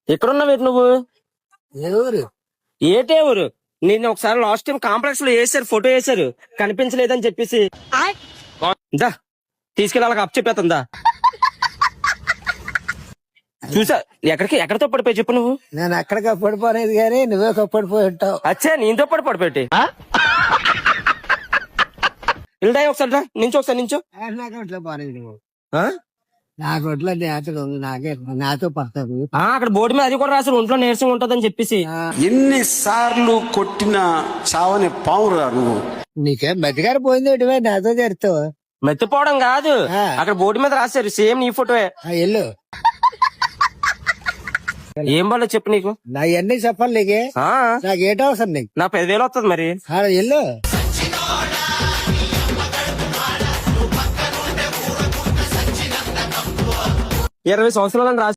ఎక్కడున్నావు నువ్వు? ఏ ఊరు? ఏటే ఊరు? నేను ఒకసారి లాస్ట్ టైం కాంప్లెక్స్ లో వేసారు, ఫోటో వేసారు, కనిపించలేదని చెప్పేసి దా తీసుకెళ్ళి వాళ్ళకి అప్ చెప్పేస్తుందా చూసా. ఎక్కడ తప్పడిపోయి చెప్పు నువ్వు? నేను ఎక్కడికి పడిపోలేదు కానీ నువ్వే పడిపోయి ఉంటావు. అచ్చా నీతో పడిపెట్టి వెళ్దా ఒకసారి రా, నించో ఒకసారి నించో. నాకు అట్లా పోలేదు నువ్వు. ఆ? నాకు అట్లా నేతలు నాకే నాతో పడతావు. అక్కడ బోర్డు మీద అది కూడా రాసారు, ఒంట్లో నీరసం ఉంటదని చెప్పేసి. ఎన్నిసార్లు కొట్టిన చావని పావురా నువ్వు. నీకేం బతికారు పోయింది నాతో చేరుతావు. మెత్తిపోవడం కాదు, అక్కడ బోర్డు మీద రాశారు సేమ్ నీ ఫోటోయే. ఎల్లు ఏం బాలో చెప్పు నీకు. నా ఎన్ని చెప్పాలి నీకే? నాకు ఏటో అవసరం నీకు. నా 10,000 వస్తుంది మరి. ఎల్లు 20 సంవత్సరాలని రాసి